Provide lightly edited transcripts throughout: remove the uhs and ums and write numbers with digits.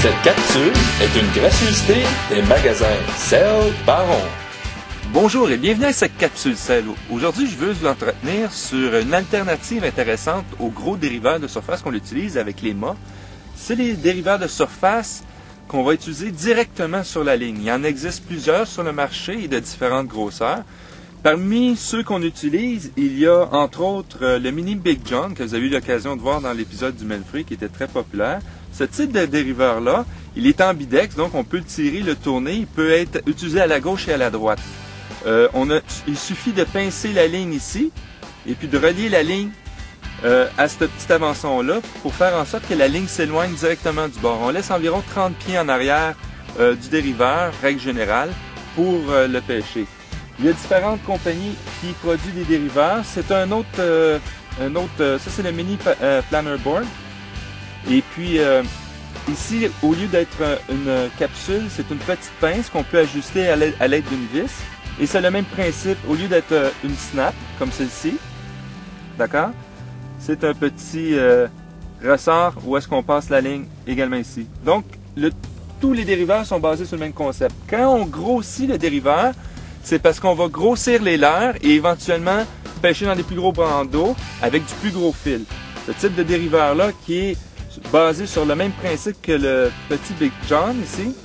Cette capsule est une gracieuseté des magasins Selle Baron. Bonjour et bienvenue à cette capsule Selle. Aujourd'hui, je veux vous entretenir sur une alternative intéressante aux gros dériveurs de surface qu'on utilise avec les mâts. C'est les dériveurs de surface qu'on va utiliser directement sur la ligne. Il en existe plusieurs sur le marché et de différentes grosseurs. Parmi ceux qu'on utilise, il y a entre autres le Mini Big John que vous avez eu l'occasion de voir dans l'épisode du Menfrey qui était très populaire. Ce type de dériveur-là, il est ambidex, donc on peut le tirer, le tourner. Il peut être utilisé à la gauche et à la droite. Il suffit de pincer la ligne ici et puis de relier la ligne à ce petit avançon-là pour faire en sorte que la ligne s'éloigne directement du bord. On laisse environ 30 pieds en arrière du dériveur, règle générale, pour le pêcher. Il y a différentes compagnies qui produisent des dériveurs. C'est ça c'est le Mini Planner Board. Et puis ici, au lieu d'être une capsule, c'est une petite pince qu'on peut ajuster à l'aide d'une vis. Et c'est le même principe, au lieu d'être une snap, comme celle-ci, d'accord? C'est un petit ressort où est-ce qu'on passe la ligne également ici. Donc, tous les dériveurs sont basés sur le même concept. Quand on grossit le dériveur, c'est parce qu'on va grossir les leurres et éventuellement pêcher dans des plus gros bancs d'eau avec du plus gros fil. Ce type de dériveur-là qui est basé sur le même principe que le petit Big John ici,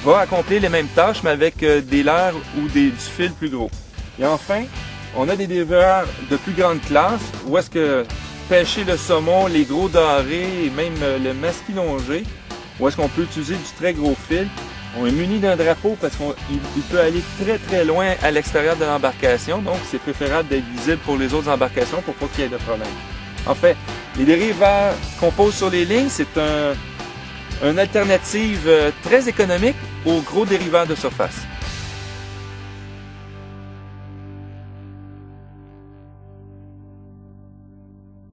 va accomplir les mêmes tâches mais avec des leurres ou du fil plus gros. Et enfin, on a des dériveurs de plus grande classe où est-ce que pêcher le saumon, les gros dorés et même le masquilongé, où est-ce qu'on peut utiliser du très gros fil. On est muni d'un drapeau parce qu'il peut aller très très loin à l'extérieur de l'embarcation, donc c'est préférable d'être visible pour les autres embarcations pour pas qu'il y ait de problème. En fait, les dériveurs qu'on pose sur les lignes, c'est une alternative très économique aux gros dériveurs de surface.